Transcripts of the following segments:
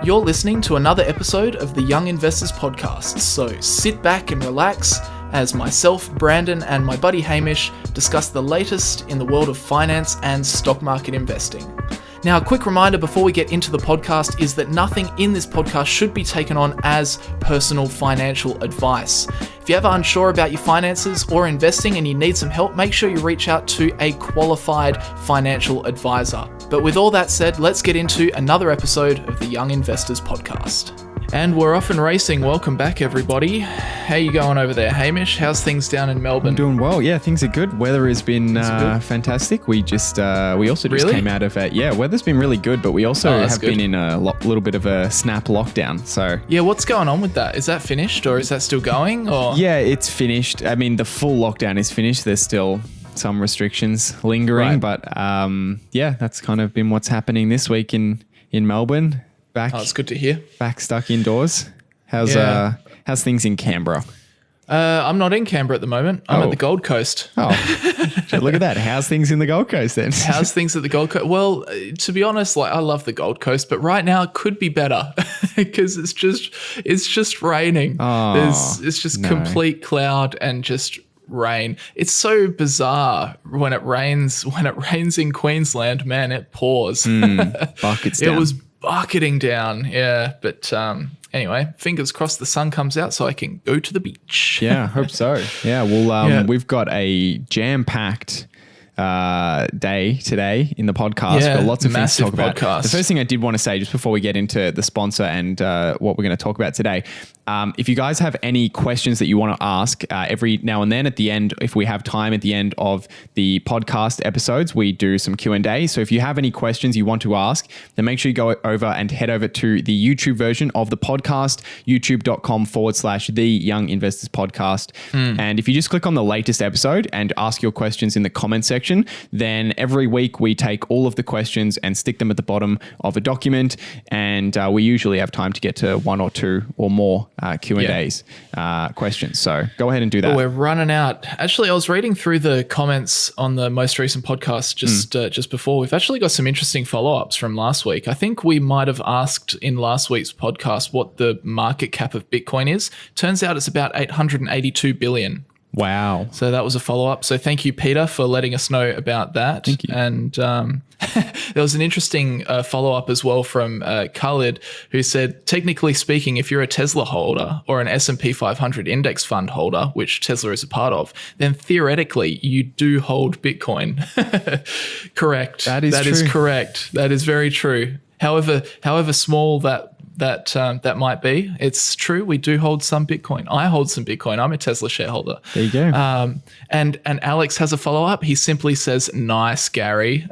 You're listening to another episode of the Young Investors Podcast, so sit back and relax as myself, Brandon, and my buddy Hamish discuss the latest in the world of finance and stock market investing. Now, a quick reminder before we get into the podcast is that nothing in this podcast should be taken on as personal financial advice. If you're ever unsure about your finances or investing and you need some help, make sure you reach out to a qualified financial advisor. But with all that said, let's get into another episode of the Young Investors Podcast. And we're off and racing. Welcome back, everybody. How you going over there, Hamish? How's things down in Melbourne? I'm doing well. Yeah, things are good. Weather has been fantastic. We also just came out of weather's been really good, but we also have been in a little bit of a snap lockdown. So yeah, what's going on with that? Is that finished or is that still going? Or yeah, it's finished. I mean, the full lockdown is finished. There's still some restrictions lingering, but that's kind of been what's happening this week in Melbourne. Back. Oh, it's good to hear. Back stuck indoors. How's things in Canberra? I'm not in Canberra at the moment. I'm at the Gold Coast. Oh, look at that. How's things in the Gold Coast then? How's things at the Gold Coast? Well, to be honest, I love the Gold Coast, but right now it could be better because it's just raining. Oh, it's just complete cloud and just rain. It's so bizarre when it rains. When it rains in Queensland, man, it pours. Buckets down. It was bucketing down, yeah. But anyway, fingers crossed the sun comes out so I can go to the beach. Yeah, hope so. Yeah, well, we've got a jam-packed day today in the podcast. Yeah, got lots of things to talk about. Podcast. The first thing I did want to say, just before we get into the sponsor and what we're going to talk about today, if you guys have any questions that you want to ask every now and then at the end, if we have time at the end of the podcast episodes, we do some Q&A. So if you have any questions you want to ask, then make sure you go over and head over to the YouTube version of the podcast, youtube.com/The Young Investors Podcast. And if you just click on the latest episode and ask your questions in the comment section, then every week we take all of the questions and stick them at the bottom of a document. And we usually have time to get to one or two or more Q&As, questions. So go ahead and do that. Well, we're running out. Actually, I was reading through the comments on the most recent podcast just before. We've actually got some interesting follow-ups from last week. I think we might have asked in last week's podcast what the market cap of Bitcoin is. Turns out it's about 882 billion. Wow. So that was a follow-up. So thank you, Peter, for letting us know about that. Thank you. And there was an interesting follow-up as well from Khalid, who said, technically speaking, if you're a Tesla holder or an S&P 500 index fund holder, which Tesla is a part of, then theoretically you do hold Bitcoin. Correct. That is true. Is correct. That is very true. However small that might be, it's true. We do hold some Bitcoin. I hold some Bitcoin. I'm a Tesla shareholder. There you go. And Alex has a follow up. He simply says, "Nice, Gary."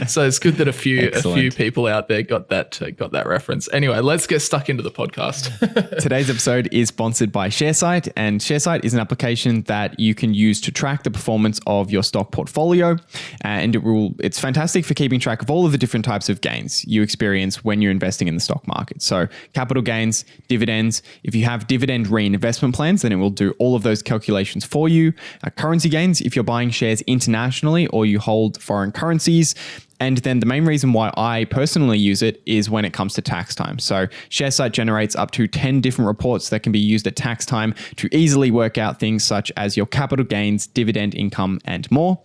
So it's good that a few people out there got that reference. Anyway, let's get stuck into the podcast. Today's episode is sponsored by Sharesight, and Sharesight is an application that you can use to track the performance of your stock portfolio, and it's fantastic for keeping track of all of the different types of gains you experience when you're investing in the stock market. So capital gains, dividends. If you have dividend reinvestment plans, then it will do all of those calculations for you. Currency gains, if you're buying shares internationally or you hold foreign currencies. And then the main reason why I personally use it is when it comes to tax time. So Sharesight generates up to 10 different reports that can be used at tax time to easily work out things such as your capital gains, dividend income, and more.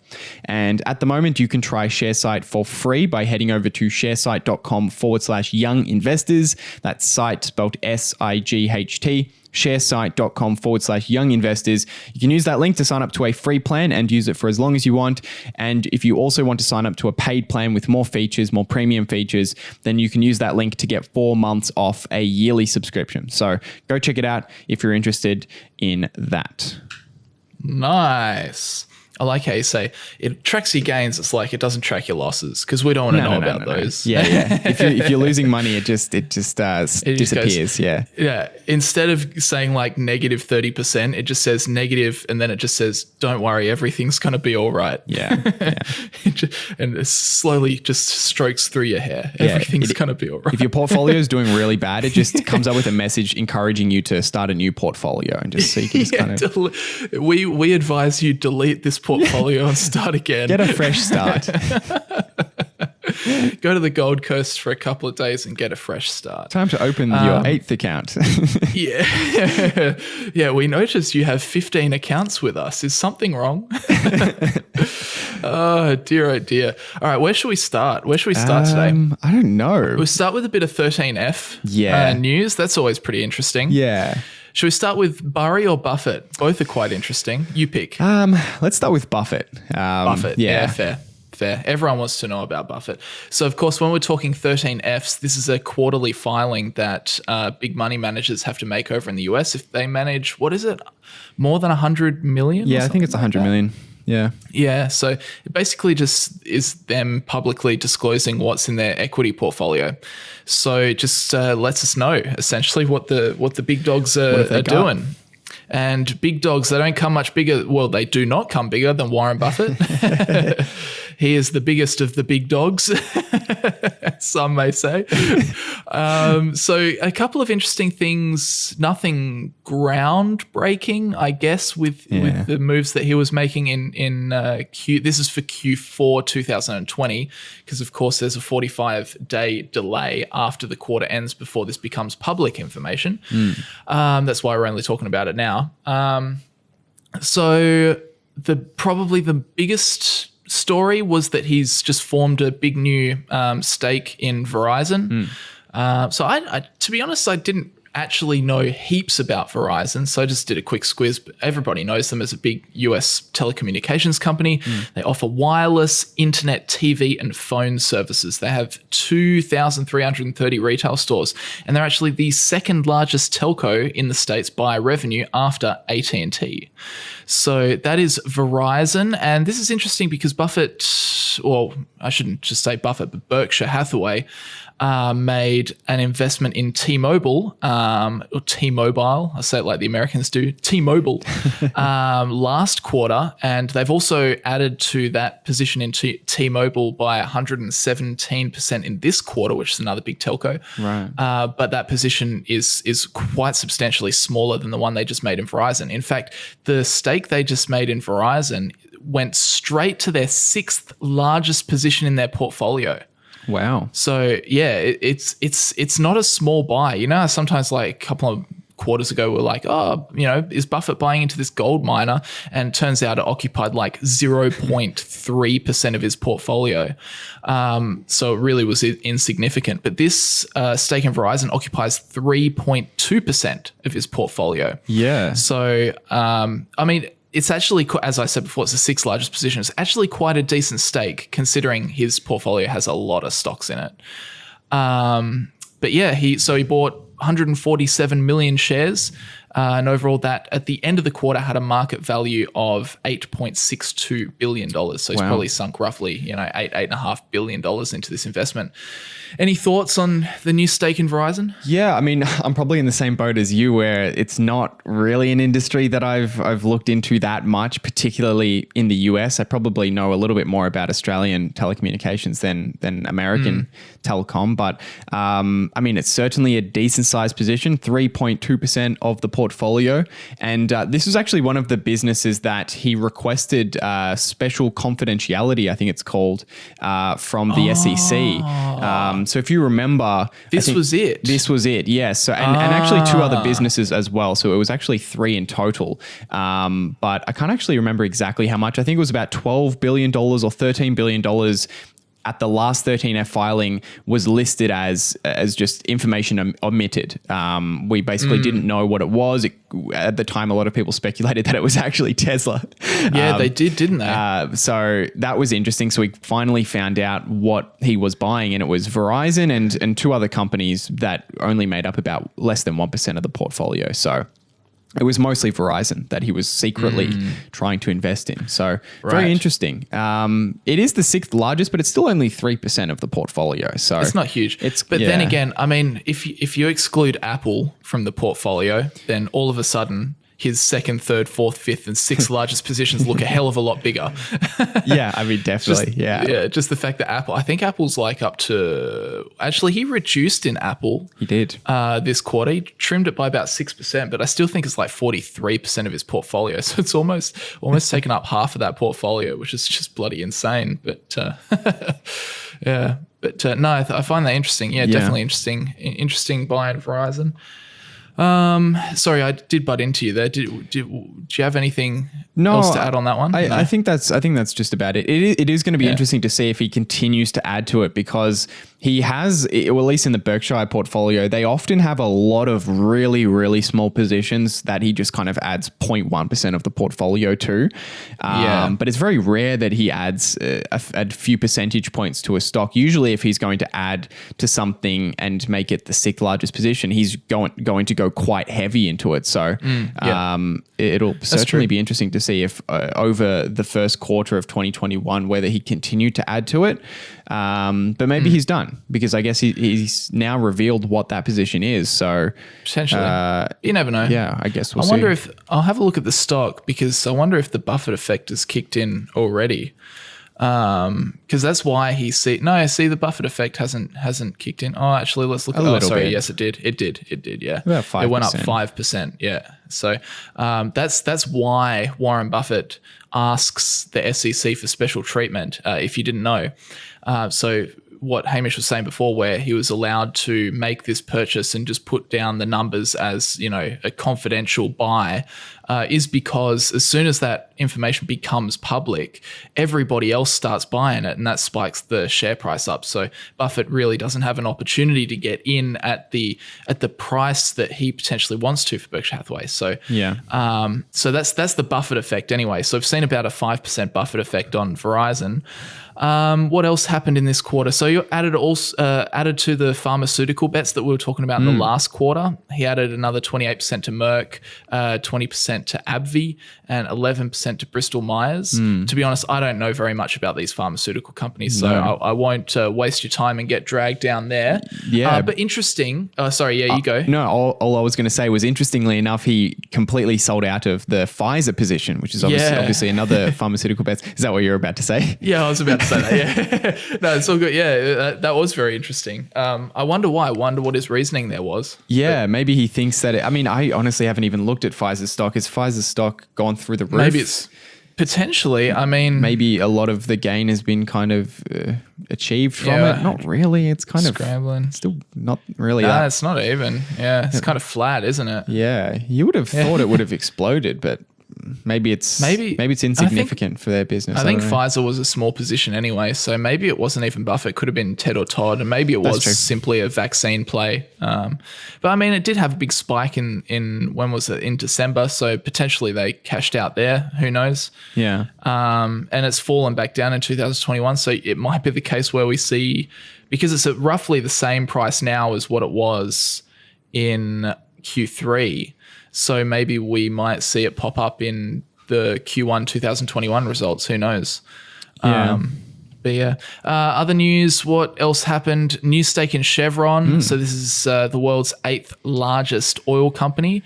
And at the moment, you can try Sharesight for free by heading over to sharesight.com/young investors. That's site spelled SIGHT. Sharesight.com/young investors. You can use that link to sign up to a free plan and use it for as long as you want. And if you also want to sign up to a paid plan with more features, more premium features, then you can use that link to get 4 months off a yearly subscription. So go check it out if you're interested in that. Nice. I like how you say it tracks your gains. It's like it doesn't track your losses because we don't want to know about those. Yeah. If you're losing money, it just disappears. Yeah. Instead of saying like negative 30%, it just says negative, and then it just says, "Don't worry, everything's gonna be all right." Yeah. And it slowly just strokes through your hair. Everything's gonna be all right. If your portfolio is doing really bad, it just comes up with a message encouraging you to start a new portfolio, and just so you can just kind of. We advise you delete this portfolio and start again. Get a fresh start. Go to the Gold Coast for a couple of days and get a fresh start. Time to open your 8th account. Yeah. Yeah, we noticed you have 15 accounts with us. Is something wrong? Oh, dear, oh, dear. All right, where should we start? Where should we start today? I don't know. We'll start with a bit of 13F news. That's always pretty interesting. Yeah. Should we start with Burry or Buffett? Both are quite interesting. You pick. Let's start with Buffett. Buffett. Yeah, fair. Everyone wants to know about Buffett. So, of course, when we're talking 13Fs, this is a quarterly filing that big money managers have to make over in the US if they manage, what is it, more than 100 million? Yeah, I think it's 100 million. Yeah. Yeah. So it basically just is them publicly disclosing what's in their equity portfolio. So it just lets us know essentially what the big dogs are doing. And big dogs, they don't come much bigger. Well, they do not come bigger than Warren Buffett. He is the biggest of the big dogs, some may say. So a couple of interesting things, nothing groundbreaking, I guess, with the moves that he was making in this is for Q4 2020, because of course there's a 45-day delay after the quarter ends before this becomes public information. That's why we're only talking about it now. So probably the biggest story was that he's just formed a big new stake in Verizon. So I, to be honest, I didn't actually know heaps about Verizon, so I just did a quick squiz. But everybody knows them as a big US telecommunications company. They offer wireless, internet, TV, and phone services. They have 2,330 retail stores, and they're actually the second largest telco in the States by revenue after AT&T. So that is Verizon. And this is interesting because Buffett, well, I shouldn't just say Buffett, but Berkshire Hathaway made an investment in T-Mobile, or T-Mobile, I say it like the Americans do, T-Mobile, last quarter. And they've also added to that position in T-Mobile by 117% in this quarter, which is another big telco. Right. But that position is quite substantially smaller than the one they just made in Verizon. In fact, the stake they just made in Verizon went straight to their 6th largest position in their portfolio. Wow. So yeah, it's not a small buy. You know, sometimes like a couple of quarters ago, we're like, oh, you know, is Buffett buying into this gold miner? And it turns out it occupied like 0.3% of his portfolio. So it really was insignificant. But this stake in Verizon occupies 3.2% of his portfolio. Yeah. So, I mean, it's actually, as I said before, it's the 6th largest position. It's actually quite a decent stake considering his portfolio has a lot of stocks in it. But yeah, he bought 147 million shares, and overall that at the end of the quarter had a market value of $8.62 billion. So he's probably sunk roughly, $8.5 billion into this investment. Any thoughts on the new stake in Verizon? Yeah, I mean, I'm probably in the same boat as you, where it's not really an industry that I've looked into that much, particularly in the US. I probably know a little bit more about Australian telecommunications than American telecom, but I mean, it's certainly a decent sized position, 3.2% of the portfolio. And this was actually one of the businesses that he requested special confidentiality, I think it's called, from the SEC. So if you remember, this was it, yes. So and actually 2 other businesses as well. So it was actually 3 in total. But I can't actually remember exactly how much. I think it was about $12 billion or $13 billion at the last 13F filing was listed as just information omitted. We basically didn't know what it was. At the time, a lot of people speculated that it was actually Tesla. Yeah, they did, didn't they? So that was interesting. So we finally found out what he was buying, and it was Verizon and 2 other companies that only made up about less than 1% of the portfolio. So it was mostly Verizon that he was secretly trying to invest in. So very interesting. It is the 6th largest, but it's still only 3% of the portfolio. So it's not huge. Then again, I mean, if you exclude Apple from the portfolio, then all of a sudden his second, third, fourth, fifth, and sixth largest positions look a hell of a lot bigger. Yeah, I mean, definitely. Just the fact that I think Apple's like up to, actually he reduced in Apple. He did. This quarter. He trimmed it by about 6%, but I still think it's like 43% of his portfolio. So it's almost taken up half of that portfolio, which is just bloody insane. But yeah, but no, I find that interesting. Yeah, definitely interesting. Interesting buy in Verizon. Sorry, I did butt into you there. Do you have anything else to add on that one? No. I think that's just about it. It is going to be interesting to see if he continues to add to it, because he has, or at least in the Berkshire portfolio, they often have a lot of really, really small positions that he just kind of adds 0.1% of the portfolio to. But it's very rare that he adds a few percentage points to a stock. Usually if he's going to add to something and make it the sixth largest position, he's going to go quite heavy into it. So it'll certainly be interesting to see if over the first quarter of 2021, whether he continued to add to it. But maybe he's done, because I guess he's now revealed what that position is. So potentially, you never know. Yeah, I guess we'll see. I wonder if I'll have a look at the stock, because I wonder if the Buffett effect has kicked in already. Because that's why the Buffett effect hasn't kicked in. Oh, actually, let's look at bit. Yes, it did. It did. Yeah. About 5%. It went up 5%. Yeah. So that's why Warren Buffett asks the SEC for special treatment, if you didn't know. So what Hamish was saying before, where he was allowed to make this purchase and just put down the numbers as, a confidential buy, is because as soon as that information becomes public, everybody else starts buying it, and that spikes the share price up. So Buffett really doesn't have an opportunity to get in at the price that he potentially wants to for Berkshire Hathaway. So so that's the Buffett effect anyway. So I've seen about a 5% Buffett effect on Verizon. What else happened in this quarter? So you added to the pharmaceutical bets that we were talking about in the last quarter. He added another 28% to Merck, 20% to AbbVie, and 11% to Bristol Myers. To be honest, I don't know very much about these pharmaceutical companies, so I won't waste your time and get dragged down there. Yeah, but interesting. You go. No, all I was going to say was, interestingly enough, he completely sold out of the Pfizer position, which is obviously another pharmaceutical bet. Is that what you're about to say? Yeah, I was about to say that. Yeah, no, it's all good. Yeah, that was very interesting. I wonder why. I wonder what his reasoning there was. Yeah, maybe he thinks that. I honestly haven't even looked at Pfizer's stock. Is Pfizer's stock gone through the roof? Maybe it's potentially. Maybe a lot of the gain has been kind of achieved from it. Not really. It's kind scrambling. Of still not really. It's not even. Yeah, it's kind of flat, isn't it? Yeah, you would have thought it would have exploded, but maybe it's insignificant for their business. I think Pfizer was a small position anyway, so maybe it wasn't even Buffett. It could have been Ted or Todd, and maybe it was simply a vaccine play. But it did have a big spike in when was it, in December, so potentially they cashed out there. Who knows? Yeah. And it's fallen back down in 2021, so it might be the case where we see, because it's at roughly the same price now as what it was in Q3. So maybe we might see it pop up in the Q1 2021 results. Who knows? Yeah. Other news. What else happened? New stake in Chevron. So this is the world's 8th largest oil company.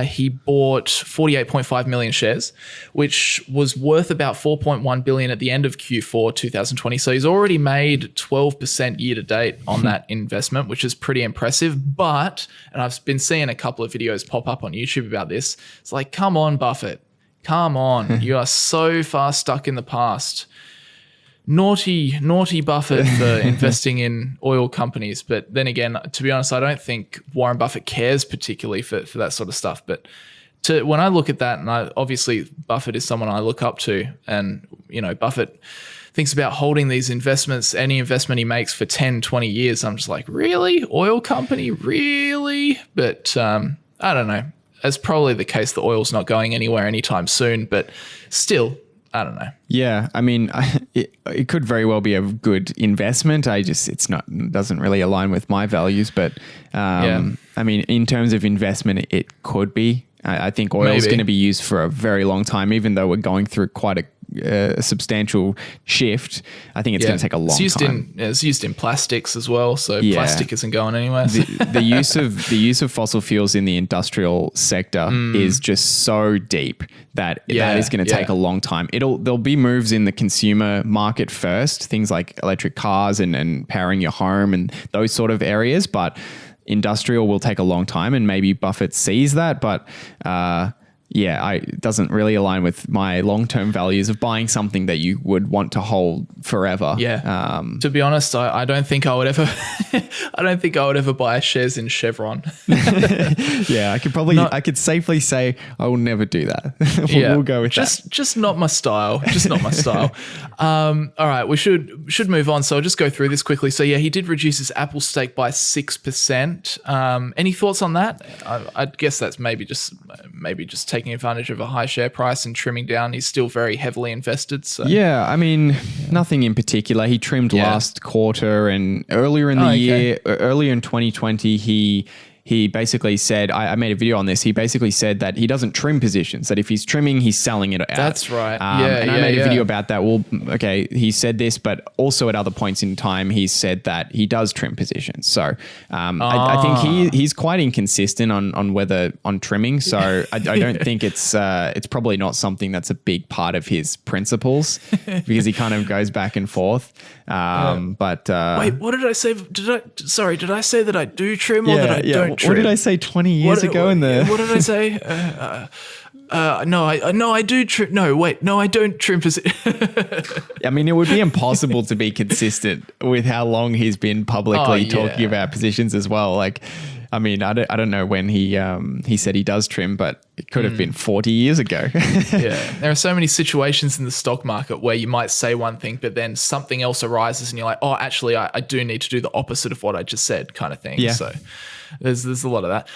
He bought 48.5 million shares, which was worth about 4.1 billion at the end of Q4 2020. So he's already made 12% year to date on that investment, which is pretty impressive. But, and I've been seeing a couple of videos pop up on YouTube about this. It's like, come on, Buffett, come on. You are so far stuck in the past. Naughty Buffett for investing in oil companies. But then again, to be honest, I don't think Warren Buffett cares particularly for that sort of stuff. But when I look at that, and obviously Buffett is someone I look up to, and Buffett thinks about holding these investments, any investment he makes for 10, 20 years. I'm just like, really? Oil company? Really? But I don't know. It's probably the case that oil's not going anywhere anytime soon, but still, I don't know. Yeah, it could very well be a good investment. Doesn't really align with my values, but in terms of investment, it could be. I think oil is going to be used for a very long time, even though we're going through quite a substantial shift, I think it's going to take a long time. It's used in plastics as well, so plastic isn't going anywhere. The use of fossil fuels in the industrial sector is just so deep that is going to take a long time. There'll be moves in the consumer market first, things like electric cars and powering your home and those sort of areas, but industrial will take a long time, and maybe Buffett sees that, but it doesn't really align with my long-term values of buying something that you would want to hold forever. Yeah. To be honest, I don't think I would ever, buy shares in Chevron. Yeah, I could safely say I will never do that. We'll go with that. Just not my style. Just not my style. All right, we should move on. So I'll just go through this quickly. So yeah, he did reduce his Apple stake by 6%. Any thoughts on that? I guess that's maybe just taking advantage of a high share price and trimming down. He's still very heavily invested. So yeah, I mean, nothing in particular. He trimmed last quarter, and earlier in the year, earlier in 2020, he basically said, I made a video on this. He basically said that he doesn't trim positions, that if he's trimming, he's selling it out. That's right. I made a video about that. Well, okay, he said this, but also at other points in time, he said that he does trim positions. So I think he's quite inconsistent on trimming. So I don't think it's probably not something that's a big part of his principles, because he kind of goes back and forth. But wait, what did I say? Did I say that I do trim or that I don't trim? What did I say 20 years ago? What did I say? No, I do trim. No, wait, no, I don't trim. I mean, it would be impossible to be consistent with how long he's been publicly talking about positions as well. Like, I mean, I don't know when he said he does trim, but it could have been 40 years ago. Yeah, there are so many situations in the stock market where you might say one thing, but then something else arises and you're like, oh, actually, I do need to do the opposite of what I just said, kind of thing. Yeah. So there's a lot of that.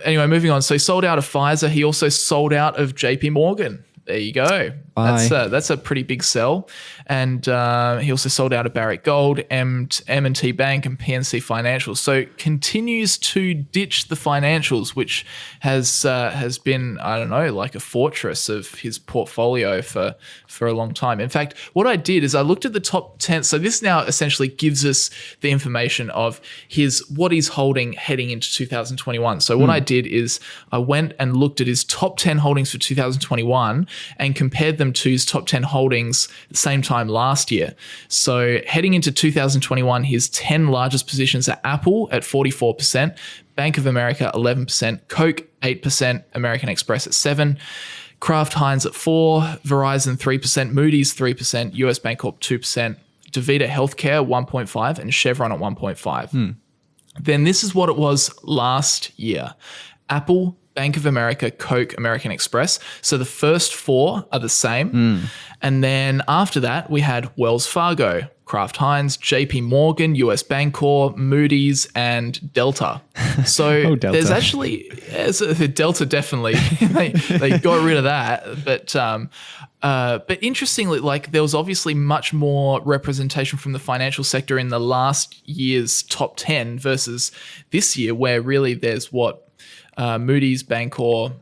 Anyway, moving on. So he sold out of Pfizer. He also sold out of JP Morgan. There you go. That's a pretty big sell. And he also sold out of Barrick Gold, M&T Bank, and PNC Financials. So continues to ditch the financials, which has been, I don't know, like a fortress of his portfolio for a long time. In fact, what I did is I looked at the top 10. So this now essentially gives us the information of what he's holding heading into 2021. So what I did is I went and looked at his top 10 holdings for 2021 and compared them to his top 10 holdings the same time last year. So heading into 2021, his 10 largest positions are Apple at 44%, Bank of America 11%, Coke 8%, American Express at 7%, Kraft Heinz at 4%, Verizon 3%, Moody's 3%, US Bancorp 2%, DaVita Healthcare 1.5%, and Chevron at 1.5%. Then this is what it was last year. Apple, Bank of America, Coke, American Express. So the first four are the same. And then after that, we had Wells Fargo, Kraft Heinz, JP Morgan, US Bancorp, Moody's, and Delta. So Delta. There's actually, Delta definitely, they got rid of that. But interestingly, like there was obviously much more representation from the financial sector in the last year's top 10 versus this year, where really there's Moody's, Bancorp,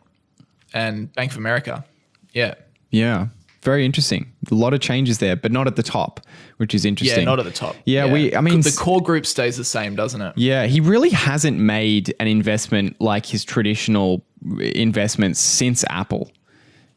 and Bank of America. Yeah. Yeah. Very interesting. A lot of changes there, but not at the top, which is interesting. Yeah, not at the top. Yeah. The core group stays the same, doesn't it? Yeah. He really hasn't made an investment like his traditional investments since Apple.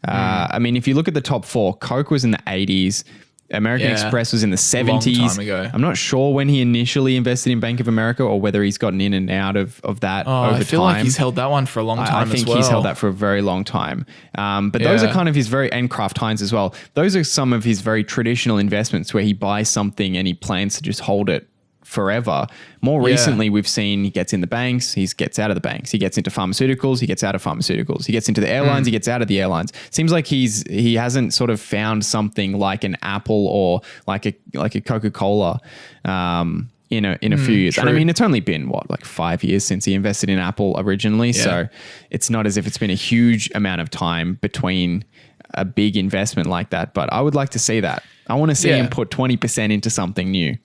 I mean, if you look at the top four, Coke was in the 80s. American Express was in the 70s. Long time ago. I'm not sure when he initially invested in Bank of America or whether he's gotten in and out of that over time. I feel like he's held that one for a long time as well. I think he's held that for a very long time. But those are kind of his and Kraft Heinz as well. Those are some of his very traditional investments where he buys something and he plans to just hold it forever. More recently, we've seen he gets in the banks, he gets out of the banks. He gets into pharmaceuticals, he gets out of pharmaceuticals. He gets into the airlines, he gets out of the airlines. Seems like he hasn't sort of found something like an Apple or like a Coca-Cola in a few years. True. And I mean, it's only been like 5 years since he invested in Apple originally. Yeah. So it's not as if it's been a huge amount of time between a big investment like that. But I would like to see that. I want to see him put 20% into something new.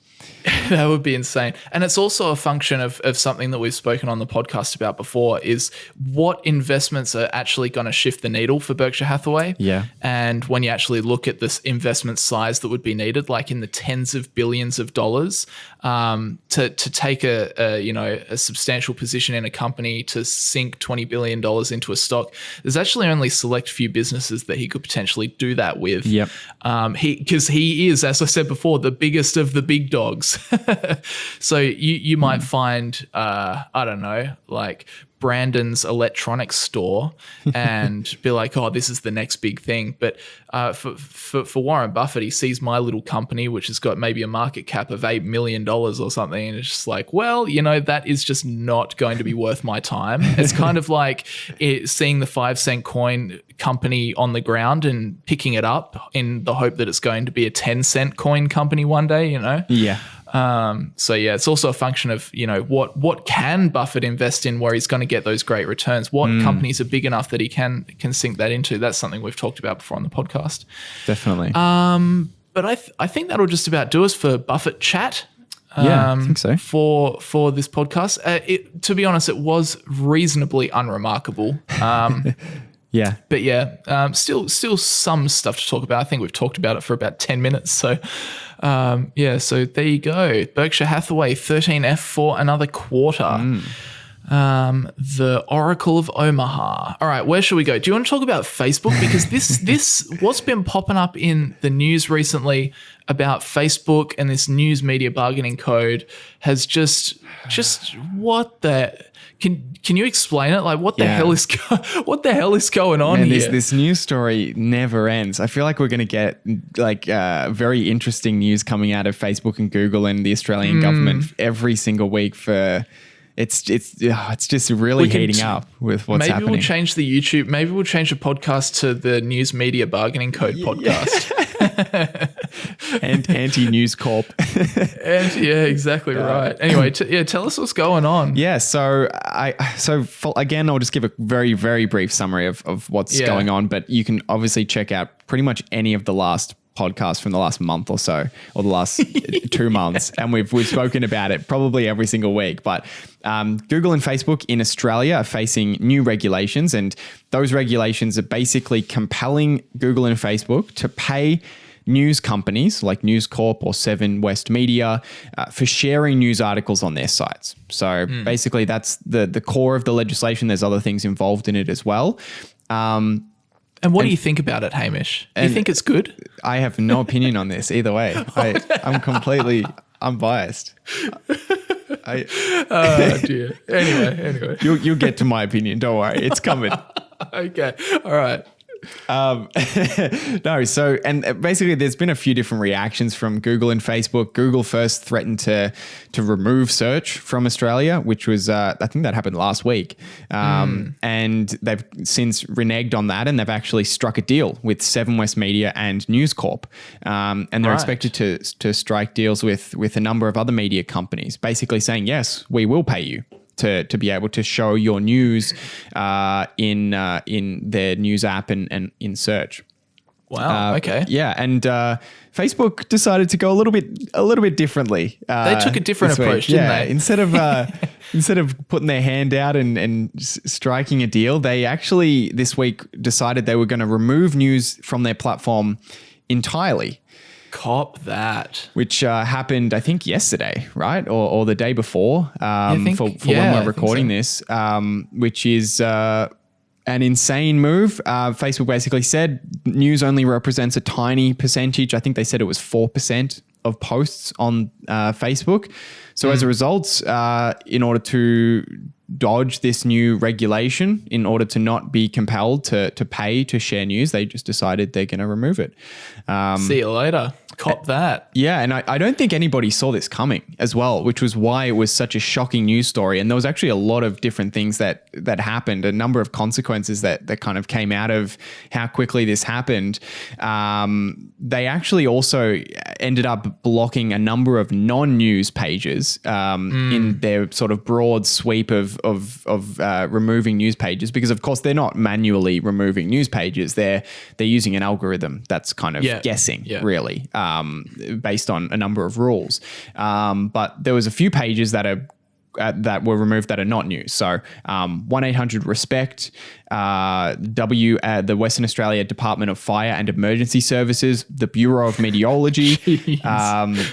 That would be insane. And it's also a function of something that we've spoken on the podcast about before, is what investments are actually going to shift the needle for Berkshire Hathaway. Yeah. And when you actually look at this investment size that would be needed, like in the tens of billions of dollars, to take a substantial position in a company, to sink $20 billion into a stock, there's actually only select few businesses that he could potentially do that with. Yep. Because he is, as I said before, the biggest of the big dogs. So you might find, I don't know, like Brandon's electronics store and be like, oh, this is the next big thing. But for Warren Buffett, he sees my little company, which has got maybe a market cap of $8 million or something. And it's just like, well, that is just not going to be worth my time. It's kind of like seeing the 5-cent coin company on the ground and picking it up in the hope that it's going to be a 10-cent coin company one day, Yeah. So yeah, it's also a function of, what can Buffett invest in where he's going to get those great returns? What companies are big enough that he can sink that into? That's something we've talked about before on the podcast. Definitely. But I think that'll just about do us for Buffett chat. Yeah, I think so. For this podcast. To be honest, it was reasonably unremarkable. Yeah. But yeah, still some stuff to talk about. I think we've talked about it for about 10 minutes. So so there you go. Berkshire Hathaway 13F for another quarter. The Oracle of Omaha. All right, where should we go? Do you want to talk about Facebook? Because this what's been popping up in the news recently about Facebook and this news media bargaining code has just what the can you explain it? Like what the hell is going on here? This news story never ends. I feel like we're going to get very interesting news coming out of Facebook and Google and the Australian government every single week for. It's just really heating up with what's happening. Maybe we'll change the YouTube. Maybe we'll change the podcast to the News Media Bargaining Code podcast. And Anti-News Corp. Exactly right. Anyway, tell us what's going on. Yeah, again, I'll just give a very, very brief summary of what's going on, but you can obviously check out pretty much any of the last podcast from the last month or so, or the last 2 months, and we've spoken about it probably every single week. But Google and Facebook in Australia are facing new regulations, and those regulations are basically compelling Google and Facebook to pay news companies like News Corp or Seven West Media for sharing news articles on their sites. So basically that's the core of the legislation. There's other things involved in it as well. And what do you think about it, Hamish? Do you think it's good? I have no opinion on this either way. I'm completely unbiased. Oh dear. Anyway. You'll get to my opinion. Don't worry. It's coming. Okay. All right. Basically there's been a few different reactions from Google and Facebook. Google first threatened to remove search from Australia, which was I think that happened last week, and they've since reneged on that, and they've actually struck a deal with Seven West Media and News Corp, and they're expected to strike deals with a number of other media companies, basically saying, yes, we will pay you to be able to show your news in their news app and in search. Wow. Okay. Yeah, and Facebook decided to go a little bit differently. They took a different approach, didn't they? Instead of putting their hand out and striking a deal, they actually this week decided they were going to remove news from their platform entirely. Cop that. Which happened, I think, yesterday, right? Or the day before when we're recording this, which is an insane move. Facebook basically said news only represents a tiny percentage. I think they said it was 4% of posts on Facebook. So as a result, in order to dodge this new regulation, in order to not be compelled to pay to share news, they just decided they're going to remove it. See you later. Cop that. Yeah, and I don't think anybody saw this coming as well, which was why it was such a shocking news story. And there was actually a lot of different things that happened, a number of consequences that kind of came out of how quickly this happened. They actually also ended up blocking a number of non-news pages in their sort of broad sweep of removing news pages, because of course they're not manually removing news pages. They're using an algorithm that's kind of guessing really. based on a number of rules. But there was a few pages that were removed that are not news. So 1-800-RESPECT, the Western Australia Department of Fire and Emergency Services, the Bureau of Meteorology.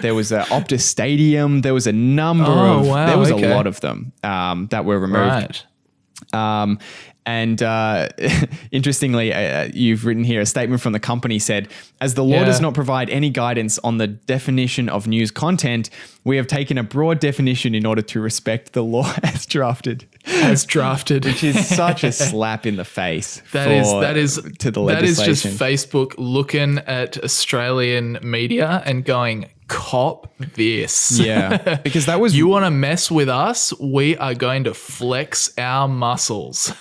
There was Optus Stadium. There was a number there was a lot of them that were removed. Right. And interestingly, you've written here, a statement from the company said, as the law does not provide any guidance on the definition of news content, we have taken a broad definition in order to respect the law as drafted. Which is such a slap in the face. That is to the legislation. That is just Facebook looking at Australian media and going, cop this. Yeah, because that was... You want to mess with us? We are going to flex our muscles.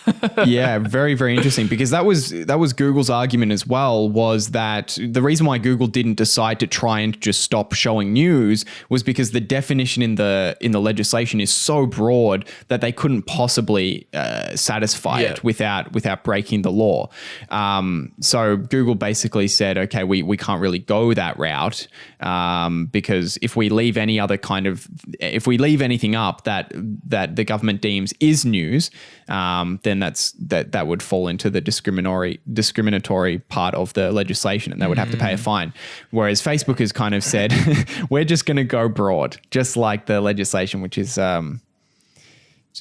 Yeah, very, very interesting, because that was Google's argument as well, was that the reason why Google didn't decide to try and just stop showing news was because the definition in the legislation is so broad that they couldn't possibly satisfy it without breaking the law. So Google basically said, okay, we can't really go that route, because if we leave anything up that the government deems is news, then that would fall into the discriminatory part of the legislation, and they would have to pay a fine. Whereas Facebook has kind of said, we're just going to go broad, just like the legislation, which is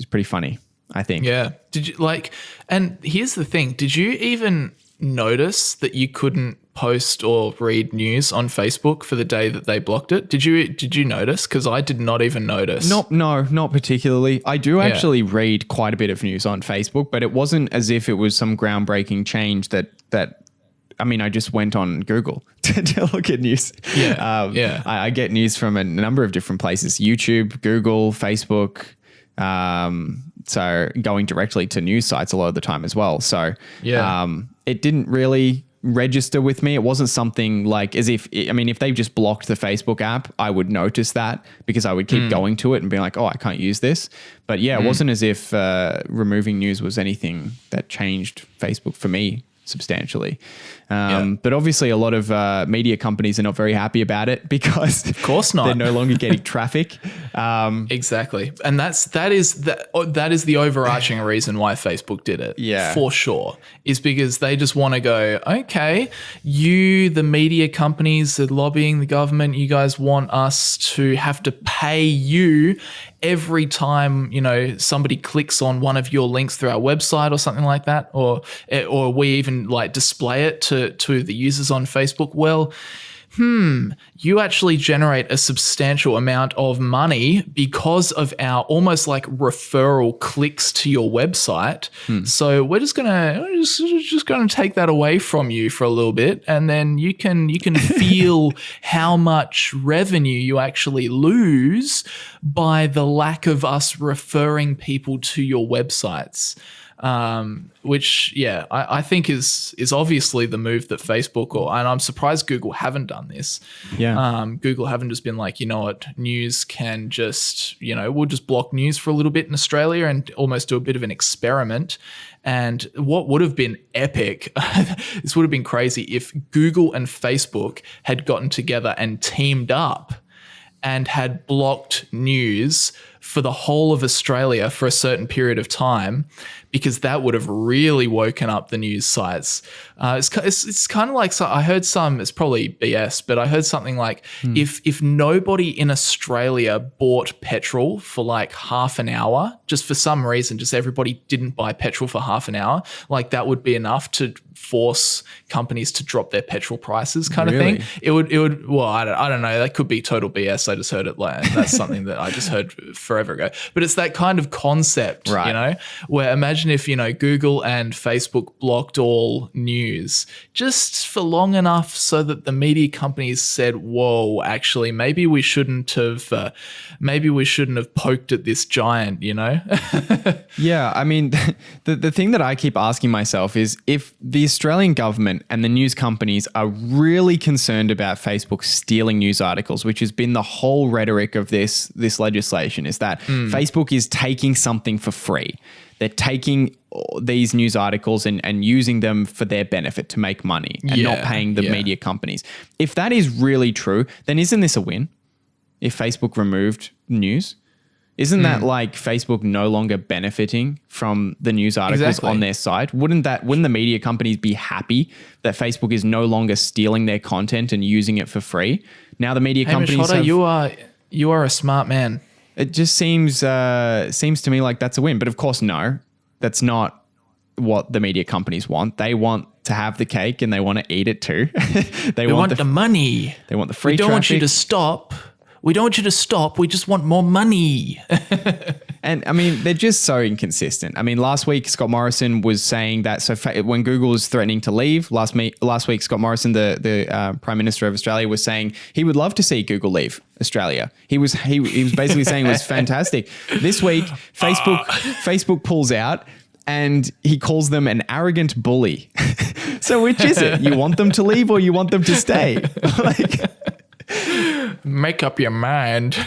pretty funny, I think. Yeah. Did you and here's the thing, did you even notice that you couldn't post or read news on Facebook for the day that they blocked it? Did you notice? Because I did not even notice. No, not particularly. I do actually read quite a bit of news on Facebook, but it wasn't as if it was some groundbreaking change that I mean, I just went on Google to look at news. I get news from a number of different places: YouTube, Google, Facebook. So going directly to news sites a lot of the time as well. So it didn't really register with me. It wasn't something like as if they just blocked the Facebook app, I would notice that, because I would keep going to it and being like, oh, I can't use this. But it wasn't as if removing news was anything that changed Facebook for me substantially. But obviously a lot of media companies are not very happy about it, because of course not. They're no longer getting traffic. Exactly. And that is the overarching reason why Facebook did it. Yeah. For sure. Is because they just want to go, okay, you, the media companies, are lobbying the government, you guys want us to have to pay you every time, somebody clicks on one of your links through our website or something like that, or we even display it to the users on Facebook. Well, you actually generate a substantial amount of money because of our almost like referral clicks to your website. So we're just gonna take that away from you for a little bit, and then you can feel how much revenue you actually lose by the lack of us referring people to your websites. Which I think is obviously the move that Facebook, and I'm surprised Google haven't done this. Google haven't just been like, you know what, news can just, we'll just block news for a little bit in Australia and almost do a bit of an experiment. And what would have been epic, this would have been crazy if Google and Facebook had gotten together and teamed up and had blocked news for the whole of Australia for a certain period of time, because that would have really woken up the news sites. It's kind of like, so I heard it's probably BS, but I heard something like if nobody in Australia bought petrol for like half an hour, just for some reason, just everybody didn't buy petrol for half an hour, like that would be enough to force companies to drop their petrol prices kind of thing. It would, well, I don't know. That could be total BS. I just heard it. That's something that I just heard forever ago, but it's that kind of concept, right? Where imagine if, Google and Facebook blocked all news just for long enough so that the media companies said, whoa, actually, maybe we shouldn't have poked at this giant, Yeah. I mean, the thing that I keep asking myself is if the Australian government and the news companies are really concerned about Facebook stealing news articles, which has been the whole rhetoric of this legislation, is that Facebook is taking something for free. They're taking these news articles and using them for their benefit to make money and not paying the media companies. If that is really true, then isn't this a win? If Facebook removed news, isn't that like Facebook no longer benefiting from the news articles on their site? Wouldn't the media companies be happy that Facebook is no longer stealing their content and using it for free? Now the media companies you are a smart man. It just seems to me like that's a win. But of course, no, that's not what the media companies want. They want to have the cake and they want to eat it too. They want the money. They want the free We don't traffic. want you to stop. We don't want you to stop. We just want more money. And I mean, they're just so inconsistent. I mean, last week, Scott Morrison was saying that when Google was threatening to leave, last week, Scott Morrison, the Prime Minister of Australia, was saying he would love to see Google leave Australia. He was basically saying it was fantastic. This week, Facebook pulls out and he calls them an arrogant bully. So which is it? You want them to leave or you want them to stay? Make up your mind.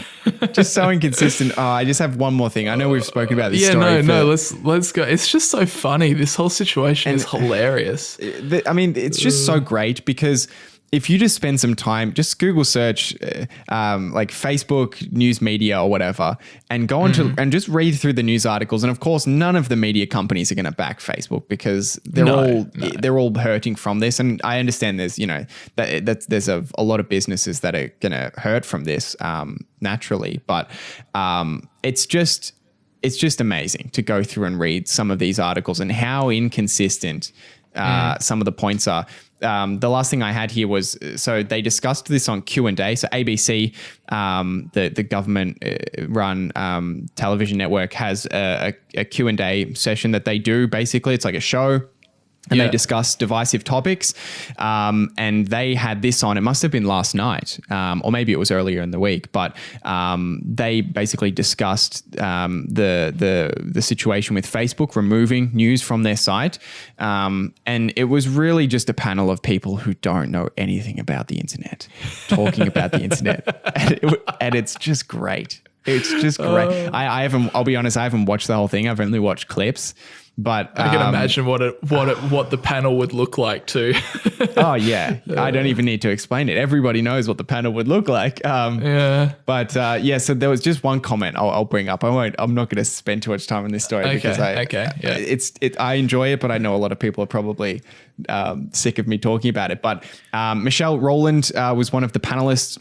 Just so inconsistent. Oh, I just have one more thing. I know we've spoken about this story. Let's go. It's just so funny. This whole situation is hilarious. I mean, it's just so great because if you just spend some time, just Google search like Facebook news media or whatever, and go into and just read through the news articles. And of course, none of the media companies are going to back Facebook because they're all hurting from this. And I understand there's there's a lot of businesses that are going to hurt from this naturally, but it's just amazing to go through and read some of these articles and how inconsistent some of the points are. The last thing I had here was, so they discussed this on Q&A. So ABC, the government run television network, has a Q&A session that they do. Basically, it's like a show. And they discuss divisive topics. And they had this on, it must have been last night, or maybe it was earlier in the week, but they basically discussed the situation with Facebook removing news from their site. And it was really just a panel of people who don't know anything about the internet, talking about the internet. And it's just great. It's just great. I'll be honest, I haven't watched the whole thing. I've only watched clips. But I can imagine what the panel would look like too. Oh yeah, I don't even need to explain it. Everybody knows what the panel would look like. But so there was just one comment I'll bring up. I'm not going to spend too much time on this story because I enjoy it, but I know a lot of people are probably sick of me talking about it. But Michelle Rowland was one of the panelists.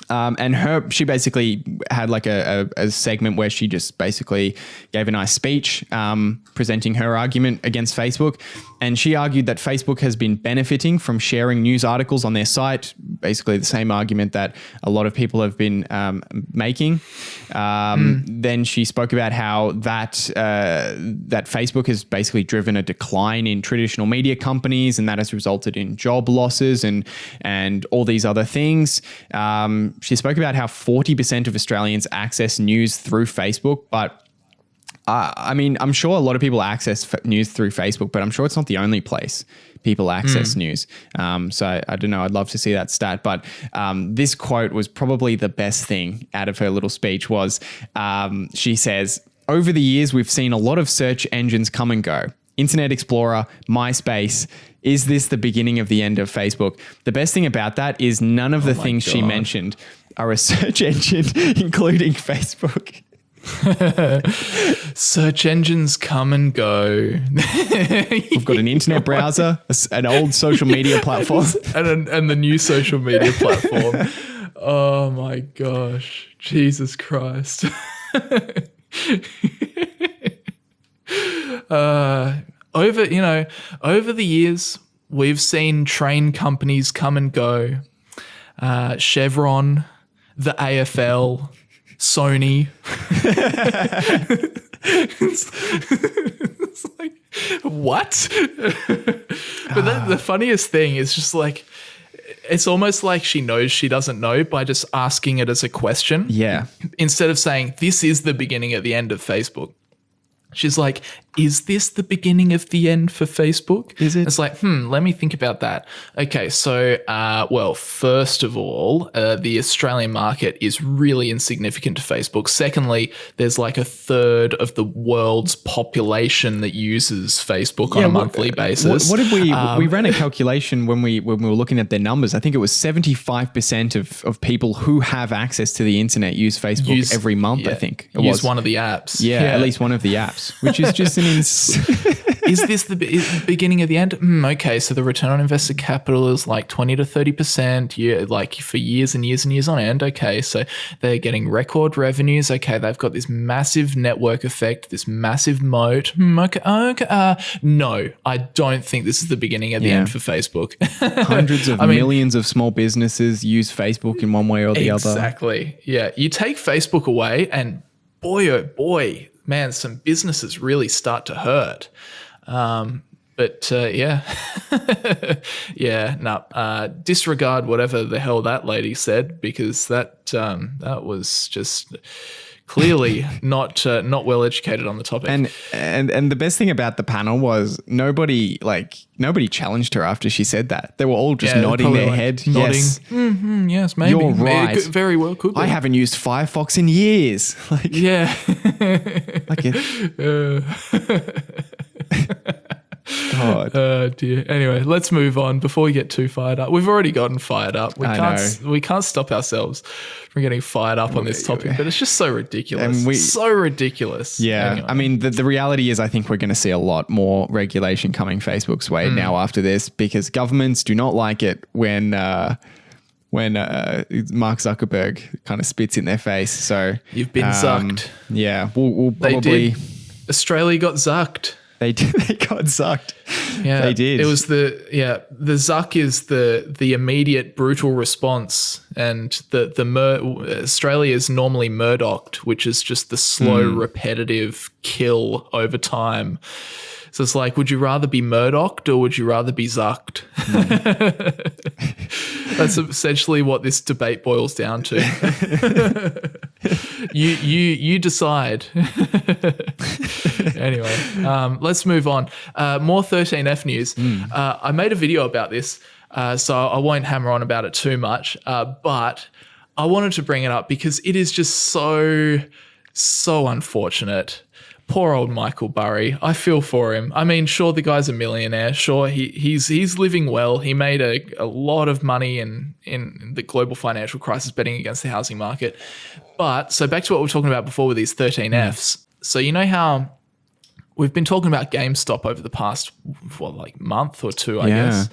And she basically had like a segment where she just basically gave a nice speech presenting her argument against Facebook. And she argued that Facebook has been benefiting from sharing news articles on their site, basically the same argument that a lot of people have been making. Then she spoke about how that Facebook has basically driven a decline in traditional media companies, and that has resulted in job losses and all these other things. She spoke about how 40% of Australians access news through Facebook, but I mean, I'm sure a lot of people access news through Facebook, but I'm sure it's not the only place people access news. So I don't know. I'd love to see that stat. But this quote was probably the best thing out of her little speech was she says, "Over the years, we've seen a lot of search engines come and go. Internet Explorer, MySpace. Is this the beginning of the end of Facebook?" The best thing about that is none of the things she mentioned are a search engine, including Facebook. Search engines come and go. We've got an internet browser, an old social media platform. and the new social media platform. Oh my gosh. Jesus Christ. Over the years, we've seen train companies come and go. Chevron, the AFL, Sony. It's like, what? But the funniest thing is just like, it's almost like she knows she doesn't know by just asking it as a question. Yeah. Instead of saying, this is the beginning at the end of Facebook. She's like, is this the beginning of the end for Facebook? Is it? It's like, let me think about that. Okay, so, well, first of all, the Australian market is really insignificant to Facebook. Secondly, there's like a third of the world's population that uses Facebook on a monthly basis. What did we ran a calculation when we were looking at their numbers. I think it was 75% of people who have access to the internet use Facebook every month, I think. Use one of the apps. Yeah, at least one of the apps, which is just an Is this the beginning of the end? Okay, so the return on invested capital is like 20 to 30%, like for years and years and years on end. Okay, so they're getting record revenues. Okay, they've got this massive network effect, this massive moat. Okay. No, I don't think this is the beginning of the end for Facebook. Hundreds of millions of small businesses use Facebook in one way or the other. Exactly. Yeah, you take Facebook away and boy, oh boy, man, some businesses really start to hurt. Disregard whatever the hell that lady said, because that was just clearly not well educated on the topic. And the best thing about the panel was nobody challenged her after she said that. They were all just nodding their head. Nodding. Yes, yes, maybe. You're right. Very well could be. I haven't used Firefox in years. God. Oh dear. Anyway, let's move on before we get too fired up. We've already gotten fired up. We can't stop ourselves from getting fired up on this topic, but it's just so ridiculous. So ridiculous. Yeah. Anyway. I mean, the reality is I think we're going to see a lot more regulation coming Facebook's way now after this, because governments do not like it when Mark Zuckerberg kind of spits in their face. So you've been zucked. Yeah. We'll probably... They did. Australia got zucked. They got zucked. Yeah, they did. It was the zuck is the immediate brutal response, and Australia is normally Murdocked, which is just the slow, repetitive kill over time. So it's like, would you rather be Murdocked or would you rather be zucked? That's essentially what this debate boils down to. You decide. Anyway, let's move on. More 13F news. I made a video about this, so I won't hammer on about it too much, but I wanted to bring it up because it is just so unfortunate. Poor old Michael Burry. I feel for him. I mean, sure, the guy's a millionaire. Sure, he's living well. He made a lot of money in the global financial crisis betting against the housing market. But so back to what we were talking about before with these 13Fs. So you know how we've been talking about GameStop over the past month or two, I guess.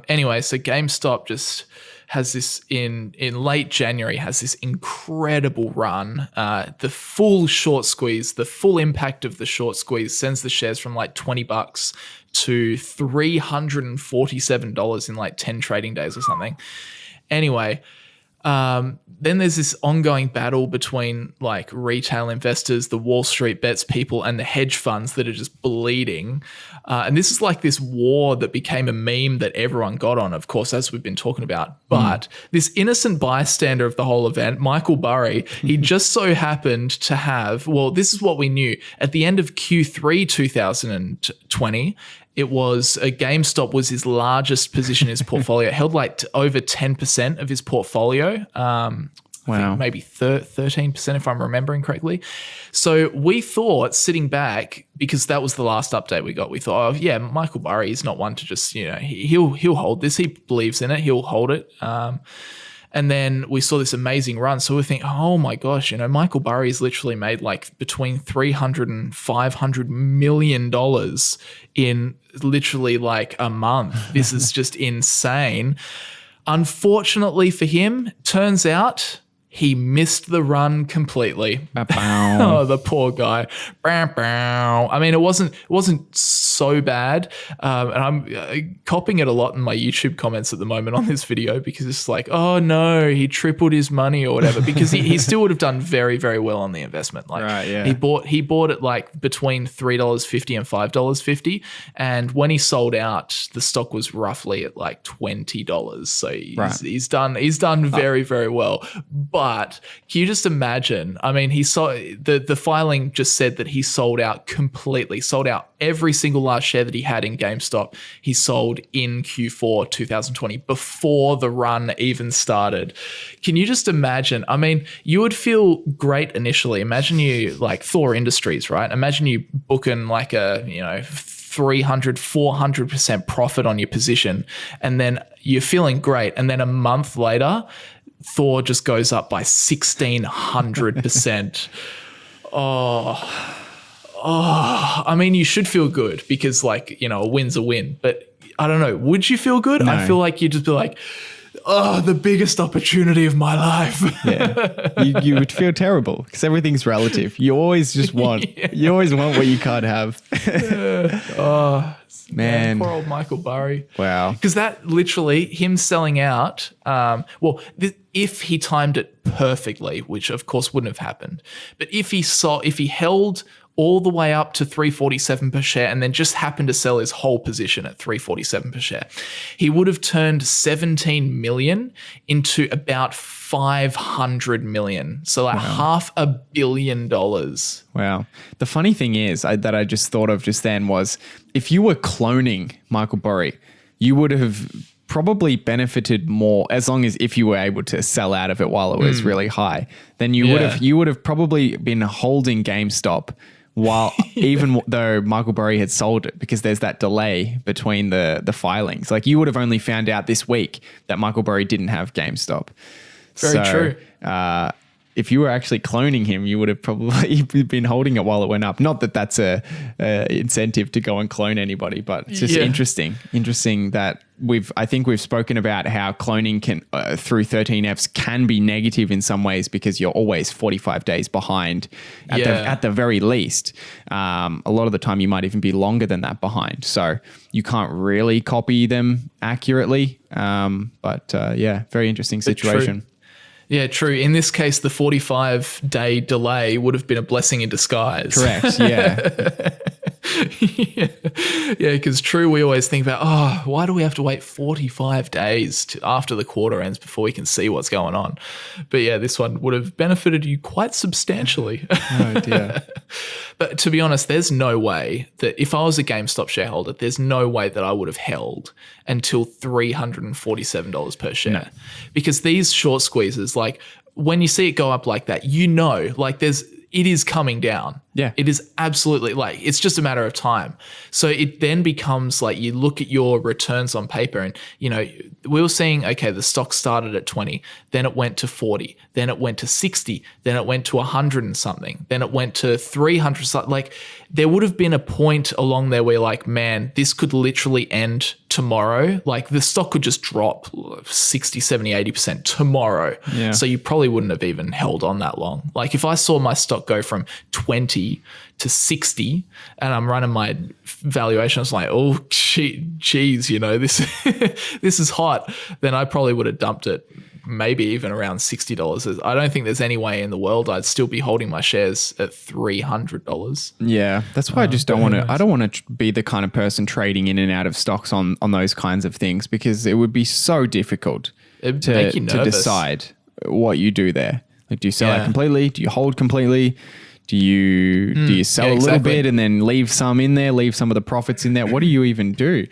Anyway, so GameStop just has this in late January, has this incredible run. The full short squeeze, the full impact of the short squeeze sends the shares from like $20 to $347 in like 10 trading days or something. Anyway, then there's this ongoing battle between like retail investors, the Wall Street bets people, and the hedge funds that are just bleeding. And this is like this war that became a meme that everyone got on, of course, as we've been talking about. But this innocent bystander of the whole event, Michael Burry, he just so happened to have, well, this is what we knew. At the end of Q3 2020, it was GameStop was his largest position in his portfolio. It held like over 10% of his portfolio. I think maybe 13% if I'm remembering correctly. So we thought, sitting back, because that was the last update we got, we thought, oh yeah, Michael Burry is not one to just, he'll hold this. He believes in it. He'll hold it. And then we saw this amazing run. So we think, oh my gosh, Michael Burry's literally made like between $300 and $500 million in literally like a month. This is just insane. Unfortunately for him, turns out he missed the run completely. Oh, the poor guy. I mean, it wasn't so bad. And I'm copping it a lot in my YouTube comments at the moment on this video, because it's like, oh no, he tripled his money or whatever, because he still would have done very, very well on the investment. Like, right, yeah. He bought it like between $3.50 and $5.50. And when he sold out, the stock was roughly at like $20. So he's done very, very well. But But can you just imagine? I mean, he saw the filing just said that he sold out completely, sold out every single last share that he had in GameStop. He sold in Q4 2020 before the run even started. Can you just imagine? I mean, you would feel great initially. Imagine you like Thor Industries, right? Imagine you booking like a, 300, 400% profit on your position, and then you're feeling great. And then a month later, Thor just goes up by 1,600%. I mean, you should feel good because a win's a win. But I don't know. Would you feel good? No. I feel like you'd just be like, oh, the biggest opportunity of my life. Yeah, you would feel terrible because everything's relative. You always just want, you always want what you can't have. Man, poor old Michael Burry. Wow. Because that literally, him selling out, if he timed it perfectly, which of course wouldn't have happened, but if he held all the way up to 347 per share and then just happened to sell his whole position at 347 per share, he would have turned 17 million into about 500 million. So like $500 million. Wow. The funny thing is that I just thought of just then was if you were cloning Michael Burry, you would have probably benefited more as long as if you were able to sell out of it while it was really high, then you would have probably been holding GameStop while even though Michael Burry had sold it, because there's that delay between the filings. Like you would have only found out this week that Michael Burry didn't have GameStop. Very true. If you were actually cloning him, you would have probably been holding it while it went up. Not that that's a incentive to go and clone anybody, but it's just interesting that I think we've spoken about how cloning can through 13Fs can be negative in some ways because you're always 45 days behind at the very least. A lot of the time you might even be longer than that behind. So you can't really copy them accurately. Very interesting situation. Yeah, true. In this case, the 45-day delay would have been a blessing in disguise. Correct, yeah. Yeah, because true, we always think about, why do we have to wait 45 days after the quarter ends before we can see what's going on? But yeah, this one would have benefited you quite substantially. Oh, dear. But to be honest, there's no way that if I was a GameStop shareholder, there's no way that I would have held until $347 per share. No. Because these short squeezes, like when you see it go up like that, it is coming down. Yeah. It is absolutely it's just a matter of time. So it then becomes like you look at your returns on paper and, we were seeing, okay, the stock started at 20, then it went to 40, then it went to 60, then it went to 100 and something, then it went to 300. Like there would have been a point along there where you're like, man, this could literally end tomorrow. Like the stock could just drop 60, 70, 80% tomorrow. Yeah. So you probably wouldn't have even held on that long. Like if I saw my stock go from 20 to 60 and I'm running my valuation, I was like, oh, geez, this is hot. Then I probably would have dumped it maybe even around $60. I don't think there's any way in the world I'd still be holding my shares at $300. Yeah, that's why I just don't want to. I don't want to be the kind of person trading in and out of stocks on those kinds of things because it would be so difficult to decide what you do there. Like, do you sell out completely? Do you hold completely? Do you sell a little bit and then leave some in there, leave some of the profits in there? What do you even do?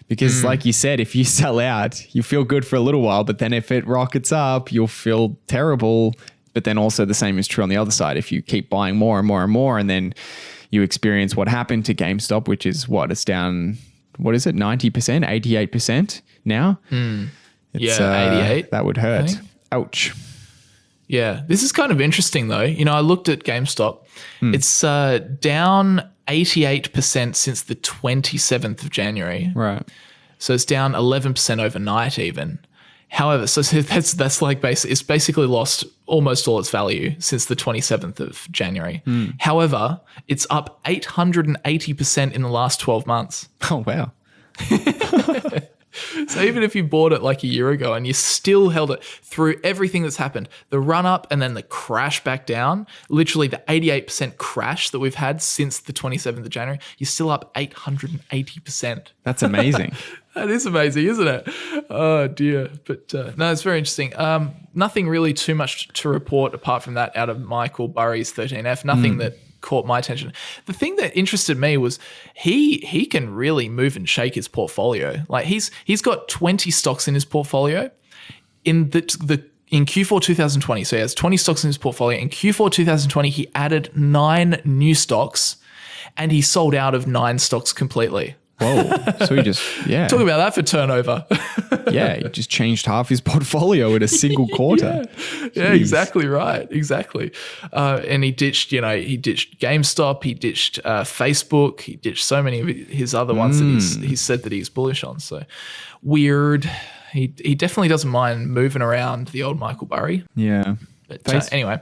Because like you said, if you sell out, you feel good for a little while, but then if it rockets up, you'll feel terrible. But then also the same is true on the other side. If you keep buying more and more and more, and then you experience what happened to GameStop, which is it's down, 90%, 88% now? It's, 88. That would hurt. Ouch. Yeah, this is kind of interesting though. I looked at GameStop. It's down 88% since the 27th of January. Right. So it's down 11% overnight even. However, so that's like it's basically lost almost all its value since the 27th of January. However, it's up 880% in the last 12 months. Oh, wow. So even if you bought it like a year ago and you still held it through everything that's happened, the run up and then the crash back down, literally the 88% crash that we've had since the 27th of January, you're still up 880%. That's amazing. That is amazing, isn't it? Oh dear. But no, it's very interesting. Nothing really too much to report apart from that out of Michael Burry's 13F. Nothing that caught my attention. The thing that interested me was he can really move and shake his portfolio. Like he's got 20 stocks in his portfolio in in Q4 2020. So he has 20 stocks in his portfolio. In Q4 2020, he added 9 new stocks and he sold out of 9 stocks completely. Whoa. So he just, Talk about that for turnover. he just changed half his portfolio in a single quarter. Yeah, exactly right. Exactly. And he ditched GameStop, he ditched Facebook, he ditched so many of his other ones that he's said that he's bullish on. So weird. He definitely doesn't mind moving around the old Michael Burry. Yeah. But anyway.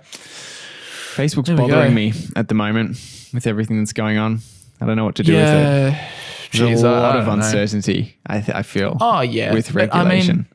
Facebook's bothering me at the moment with everything that's going on. I don't know what to do with it. There's a lot of uncertainty, I feel. Oh, yeah. With regulation.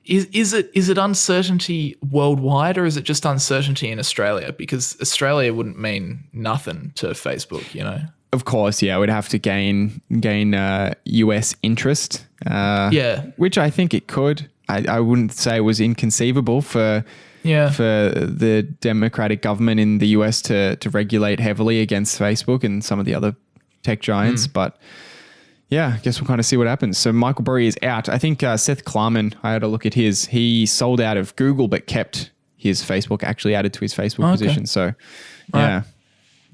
Is it uncertainty worldwide or is it just uncertainty in Australia? Because Australia wouldn't mean nothing to Facebook, you know? Of course, yeah. It would have to gain US interest. Which I think it could. I wouldn't say it was inconceivable for the Democratic government in the US to regulate heavily against Facebook and some of the other tech giants. But I guess we'll kind of see what happens. So Michael Burry is out. I think Seth Klarman, I had a look at he sold out of Google but kept his Facebook, actually added to his Facebook position. So there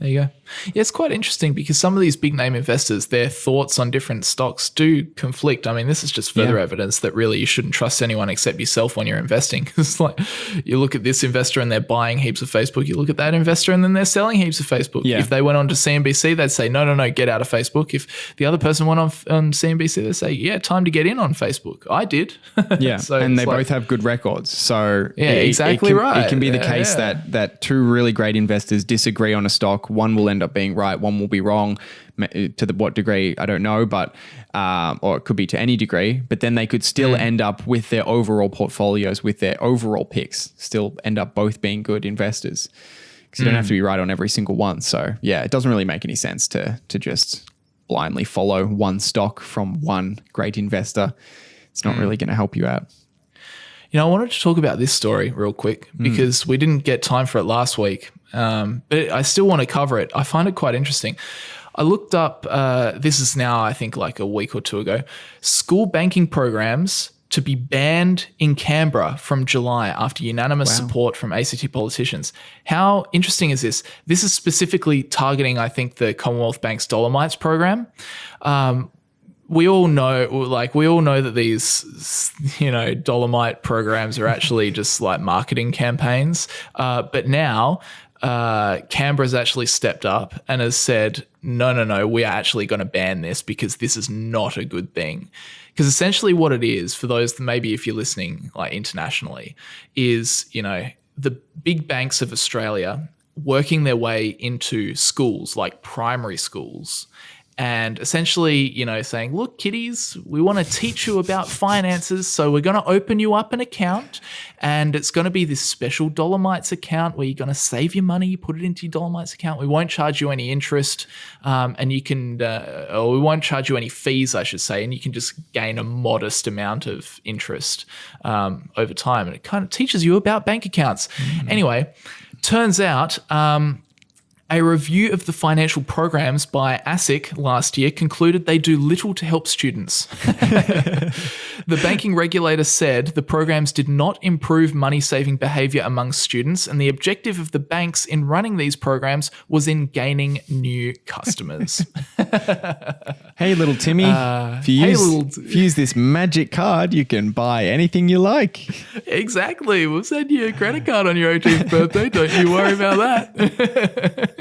you go. Yeah, it's quite interesting because some of these big name investors, their thoughts on different stocks do conflict. I mean, this is just further evidence that really you shouldn't trust anyone except yourself when you're investing. It's like you look at this investor and they're buying heaps of Facebook. You look at that investor and then they're selling heaps of Facebook. Yeah. If they went on to CNBC, they'd say, no, get out of Facebook. If the other person went on CNBC, they'd say, time to get in on Facebook. I did. Yeah, so and they both have good records. So exactly right. It can be the case that two really great investors disagree on a stock. One will end up being right, one will be wrong. To what degree, I don't know, but or it could be to any degree, but then they could still end up with their overall portfolios, with their overall picks, still end up both being good investors. Because you don't have to be right on every single one. So it doesn't really make any sense to just blindly follow one stock from one great investor. It's not really going to help you out. You know, I wanted to talk about this story real quick because we didn't get time for it last week. But I still want to cover it. I find it quite interesting. I looked up, this is now, I think like a week or two ago, school banking programs to be banned in Canberra from July after unanimous support from ACT politicians. How interesting is this? This is specifically targeting, I think, the Commonwealth Bank's Dolomites program. We all know that these, Dolomite programs are actually just like marketing campaigns. But now Canberra's actually stepped up and has said, no, we are actually going to ban this because this is not a good thing. Because essentially what it is, for those that maybe if you're listening like internationally, is, the big banks of Australia working their way into schools like primary schools and essentially, saying, look, kiddies, we want to teach you about finances. So we're going to open you up an account and it's going to be this special Dolomites account where you're going to save your money, put it into your Dolomites account. We won't charge you any interest and you can, or we won't charge you any fees, I should say, and you can just gain a modest amount of interest over time. And it kind of teaches you about bank accounts. Anyway, turns out, a review of the financial programs by ASIC last year concluded they do little to help students. The banking regulator said the programs did not improve money-saving behaviour among students, and the objective of the banks in running these programs was in gaining new customers. Hey, little Timmy, if you use this magic card, you can buy anything you like. Exactly. We'll send you a credit card on your 18th birthday. Don't you worry about that.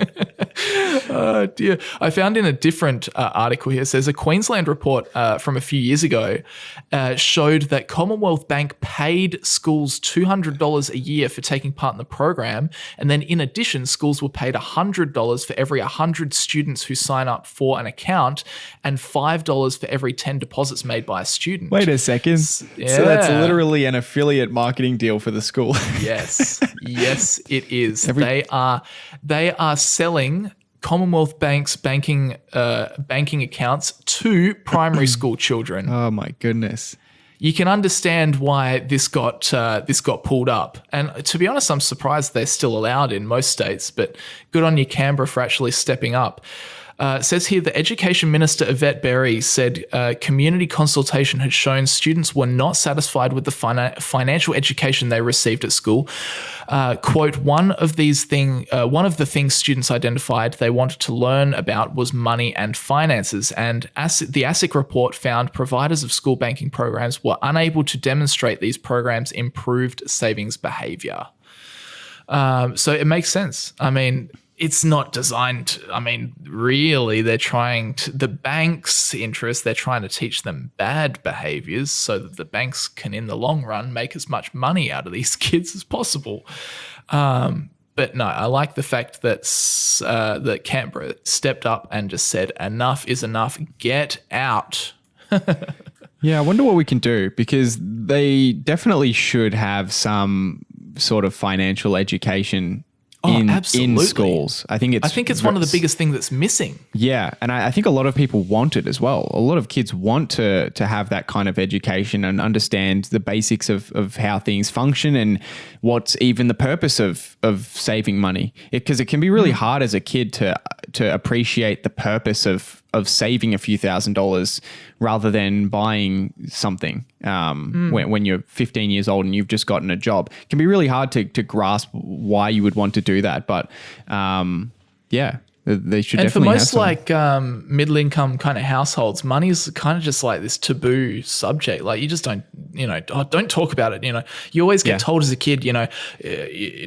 Oh dear. I found in a different article here, it says a Queensland report from a few years ago showed that Commonwealth Bank paid schools $200 a year for taking part in the program. And then in addition, schools were paid $100 for every 100 students who sign up for an account and $5 for every 10 deposits made by a student. Wait a second. Yeah. So that's literally an affiliate marketing deal for the school. Yes, it is. They are selling Commonwealth Bank's banking accounts to primary school children. Oh my goodness. You can understand why this got pulled up. And to be honest, I'm surprised they're still allowed in most states, but good on you, Canberra, for actually stepping up. It says here the Education Minister, Yvette Berry, said community consultation had shown students were not satisfied with the financial education they received at school. Quote, one of the things students identified they wanted to learn about was money and finances. And the ASIC report found providers of school banking programs were unable to demonstrate these programs improved savings behavior. So it makes sense. I mean, it's not designed. I mean, really, the bank's interest, they're trying to teach them bad behaviors so that the banks can, in the long run, make as much money out of these kids as possible. But no, I like the fact that that Canberra stepped up and just said, enough is enough, get out. Yeah, I wonder what we can do, because they definitely should have some sort of financial education in schools. I think it's one of the biggest things that's missing. Yeah, and I think a lot of people want it as well. A lot of kids want to have that kind of education and understand the basics of how things function and what's even the purpose of saving money. Because it can be really hard as a kid to appreciate the purpose of saving a few $1,000s rather than buying something when you're 15 years old and you've just gotten a job. It can be really hard to grasp why you would want to do that. But yeah, they should definitely have some. And for most middle income kind of households, money is kind of just like this taboo subject. Like you just don't talk about it. You always get told as a kid,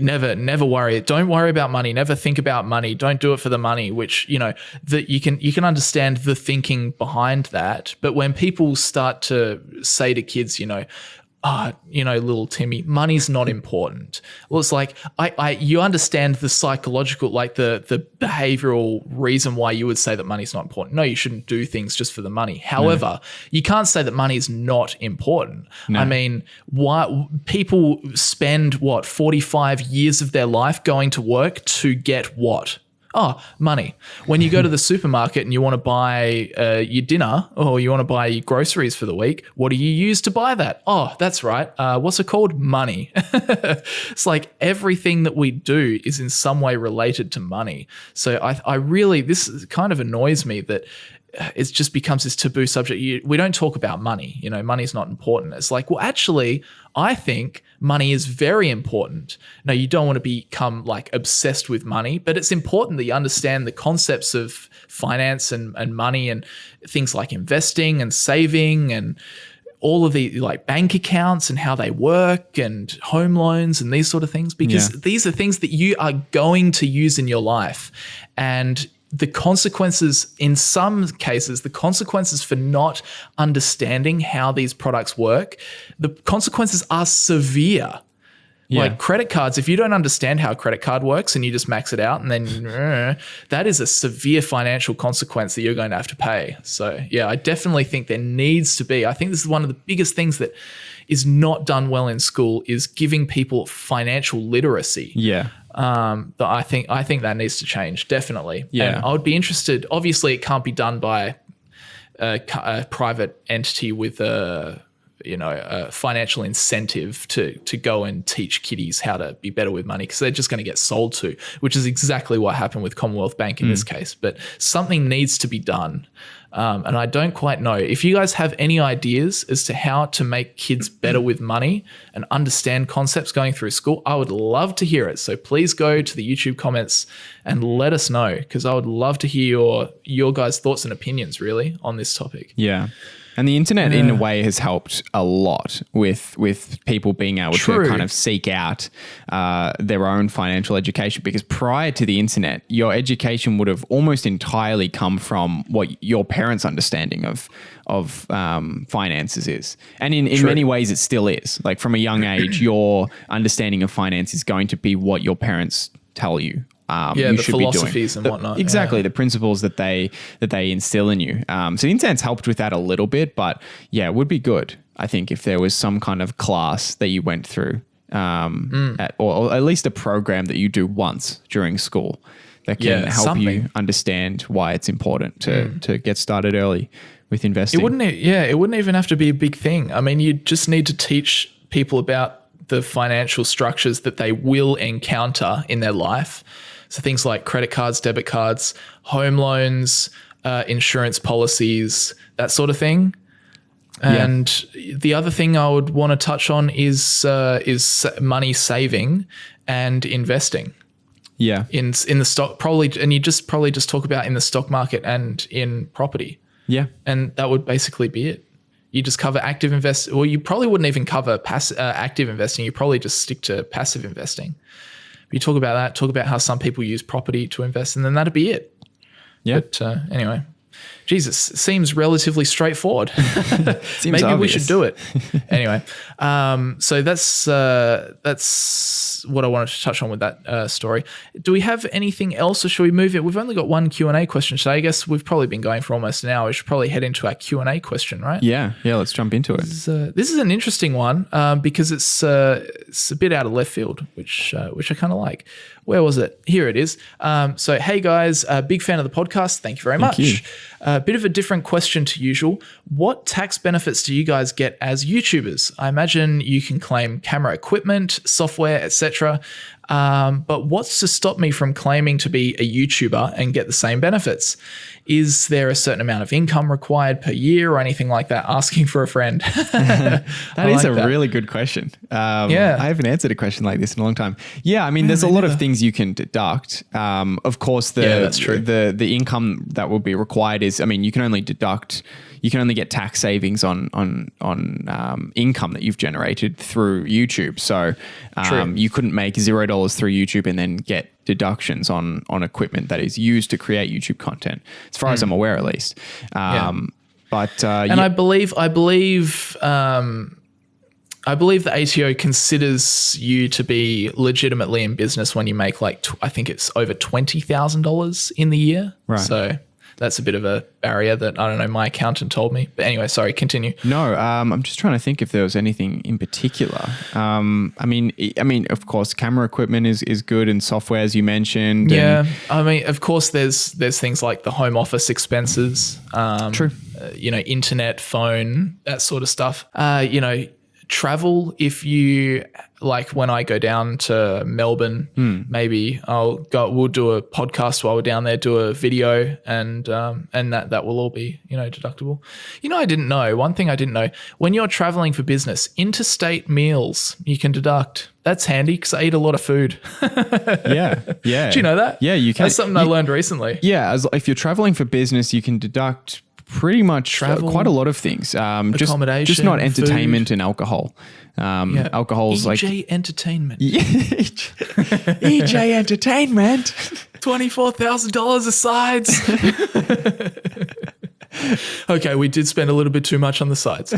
never worry. Don't worry about money. Never think about money. Don't do it for the money, which, that you can understand the thinking behind that. But when people start to say to kids, little Timmy, money's not important. Well, it's like, you understand the psychological, like the behavioral reason why you would say that money's not important. No, you shouldn't do things just for the money. However, you can't say that money is not important. No. I mean, why people spend 45 years of their life going to work to get what? Oh, money. When you go to the supermarket and you want to buy your dinner or you want to buy your groceries for the week, what do you use to buy that? Oh, that's right. What's it called? Money. It's like everything that we do is in some way related to money. So I really, this kind of annoys me that it just becomes this taboo subject. We don't talk about money. Money's not important. It's like, well, actually, I think money is very important. Now, you don't want to become like obsessed with money, but it's important that you understand the concepts of finance and money and things like investing and saving and all of the like bank accounts and how they work and home loans and these sort of things, because these are things that you are going to use in your life. And the consequences, in some cases, the consequences for not understanding how these products work, the consequences are severe. Yeah. Like credit cards, if you don't understand how a credit card works and you just max it out and then that is a severe financial consequence that you're going to have to pay. So yeah, I definitely think there needs to be, I think this is one of the biggest things that is not done well in school is giving people financial literacy. Yeah. I think that needs to change, definitely. Yeah. And I would be interested, obviously it can't be done by a private entity with a financial incentive to go and teach kiddies how to be better with money, because they're just going to get sold to, which is exactly what happened with Commonwealth Bank in this case. But something needs to be done. And I don't quite know. If you guys have any ideas as to how to make kids better with money and understand concepts going through school, I would love to hear it. So please go to the YouTube comments and let us know, because I would love to hear your guys' thoughts and opinions really on this topic. Yeah. And the internet, in a way, has helped a lot with people being able to kind of seek out their own financial education. Because prior to the internet, your education would have almost entirely come from what your parents' understanding of finances is. And in many ways, it still is. Like from a young age, your understanding of finance is going to be what your parents tell you. The philosophies and whatnot. Exactly, the principles that they instill in you. So the internet's helped with that a little bit, but yeah, it would be good, I think, if there was some kind of class that you went through, or at least a program that you do once during school that can help you understand why it's important to get started early with investing. It wouldn't even have to be a big thing. I mean, you just need to teach people about the financial structures that they will encounter in their life. So things like credit cards, debit cards, home loans, insurance policies, that sort of thing. And the other thing I would want to touch on is money saving and investing. Yeah. In the stock, probably, and you probably just talk about in the stock market and in property. Yeah. And that would basically be it. You just cover active invest. Well, you probably wouldn't even cover active investing. You probably just stick to passive investing. You talk about that. Talk about how some people use property to invest, and then that'd be it. Yeah. But anyway, Jesus, seems relatively straightforward. Maybe obvious. We should do it. Anyway, so that's what I wanted to touch on with that story. Do we have anything else, or should we move it? We've only got one Q&A question today. I guess we've probably been going for almost an hour. We should probably head into our Q&A question, right? Yeah. Let's jump into it. This is an interesting one because it's a bit out of left field, which I kind of like. Where was it? Here it is. So, hey guys, big fan of the podcast. Thank you very much. A bit of a different question to usual. What tax benefits do you guys get as YouTubers? I imagine you can claim camera equipment, software, etc. But what's to stop me from claiming to be a YouTuber and get the same benefits? Is there a certain amount of income required per year or anything like that? Asking for a friend. That is a really good question. I haven't answered a question like this in a long time. Yeah, I mean, there's a lot of things you can deduct. Of course, that's true. The income that will be required is, I mean, you can only get tax savings on income that you've generated through YouTube. So you couldn't make $0 through YouTube and then get deductions on equipment that is used to create YouTube content, as far as I'm aware, at least. But I believe the ATO considers you to be legitimately in business when you make I think it's over $20,000 in the year. Right. So that's a bit of a barrier that, I don't know, my accountant told me. But anyway, sorry, continue. No, I'm just trying to think if there was anything in particular. I mean, of course, camera equipment is good, and software, as you mentioned. Yeah, I mean, of course, there's things like the home office expenses. True. Internet, phone, that sort of stuff. Travel, if you when I go down to Melbourne, maybe we'll do a podcast while we're down there, do a video, and that will all be deductible. One thing I didn't know, when you're traveling for business, interstate meals you can deduct. That's handy because I eat a lot of food. Yeah. Do you know that? Yeah, you can. That's something I learned recently. Yeah, if you're traveling for business, you can deduct pretty much quite a lot accommodation, just not entertainment food. And alcohol. Alcohol's EJ Entertainment. EJ Entertainment. $24,000 asides. Okay, we did spend a little bit too much on the sides.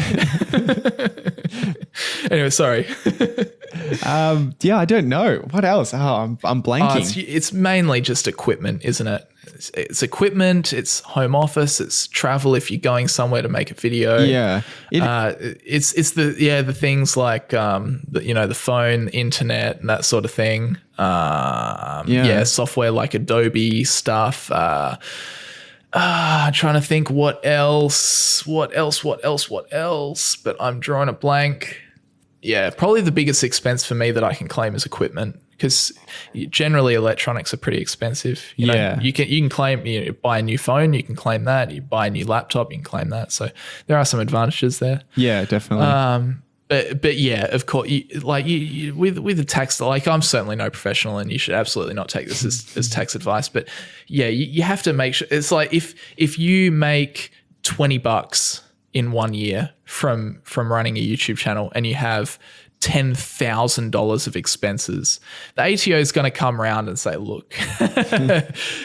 Anyway, sorry. I don't know. What else? I'm blanking. It's mainly just equipment, isn't it? It's equipment, it's home office, it's travel if you're going somewhere to make a video. Yeah. It's the things like the phone, internet, and that sort of thing. Software like Adobe stuff. Trying to think what else, but I'm drawing a blank. Yeah, probably the biggest expense for me that I can claim is equipment, because generally electronics are pretty expensive. You can claim, buy a new phone, you can claim that. You buy a new laptop, you can claim that. So there are some advantages there. Yeah, definitely. But yeah, of course, with the tax, I'm certainly no professional, and you should absolutely not take this as tax advice. But yeah, you have to make sure. It's like if you make $20 in 1 year from running a YouTube channel, and you have $10,000 of expenses, the ATO is going to come around and say, look,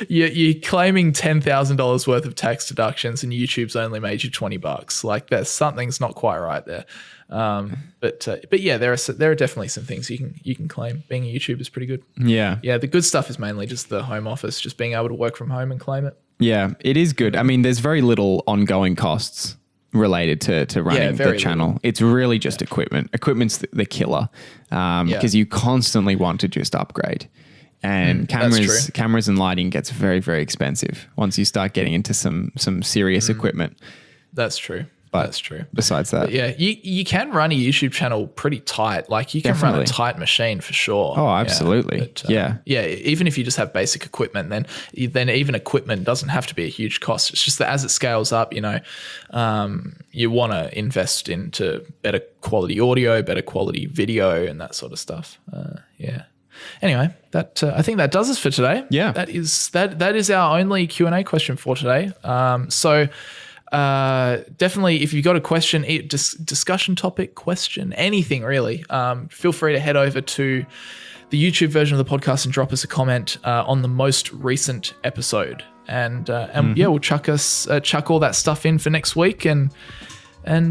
you're claiming $10,000 worth of tax deductions, and YouTube's only made you $20. Something's not quite right there. But yeah, there are definitely some things you can claim. Being a YouTuber is pretty good. Yeah. Yeah. The good stuff is mainly just the home office, just being able to work from home and claim it. Yeah, it is good. I mean, there's very little ongoing costs related to running the channel. Little. It's really just equipment. Equipment's the killer, because you constantly want to just upgrade. And cameras and lighting gets very, very expensive once you start getting into some serious equipment. That's true. But that's true. Besides that, but yeah, you can run a YouTube channel pretty tight. Like you can run a tight machine for sure. Oh, absolutely. Yeah. Even if you just have basic equipment, then even equipment doesn't have to be a huge cost. It's just that as it scales up, you want to invest into better quality audio, better quality video, and that sort of stuff. Anyway, that I think that does us for today. Yeah, that is our only Q&A question for today. Definitely, if you've got a question, discussion topic, question, anything really, feel free to head over to the YouTube version of the podcast and drop us a comment on the most recent episode, and we'll chuck all that stuff in for next week, and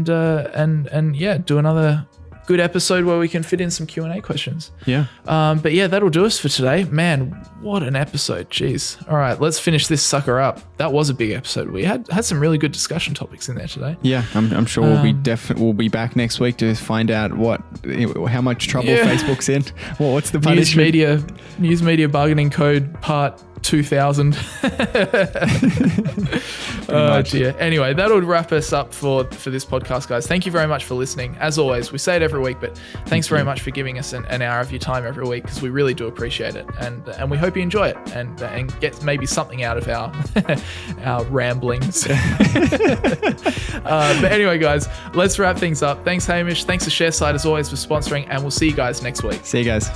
do another good episode where we can fit in some Q&A questions. Yeah. But yeah, that'll do us for today. Man, what an episode. Jeez. All right, let's finish this sucker up. That was a big episode. We had some really good discussion topics in there today. Yeah, I'm sure we'll be back next week to find out how much trouble Facebook's in. Well, what's the punishment? News media bargaining code part 2000. Oh dear. Anyway, that'll wrap us up for this podcast, guys. Thank you very much for listening. As always, we say it every week, but thanks very much for giving us an hour of your time every week, because we really do appreciate it, and we hope you enjoy it and get maybe something out of our ramblings. But anyway, guys, let's wrap things up. Thanks, Hamish. Thanks to Sharesight as always for sponsoring, and we'll see you guys next week. See you guys.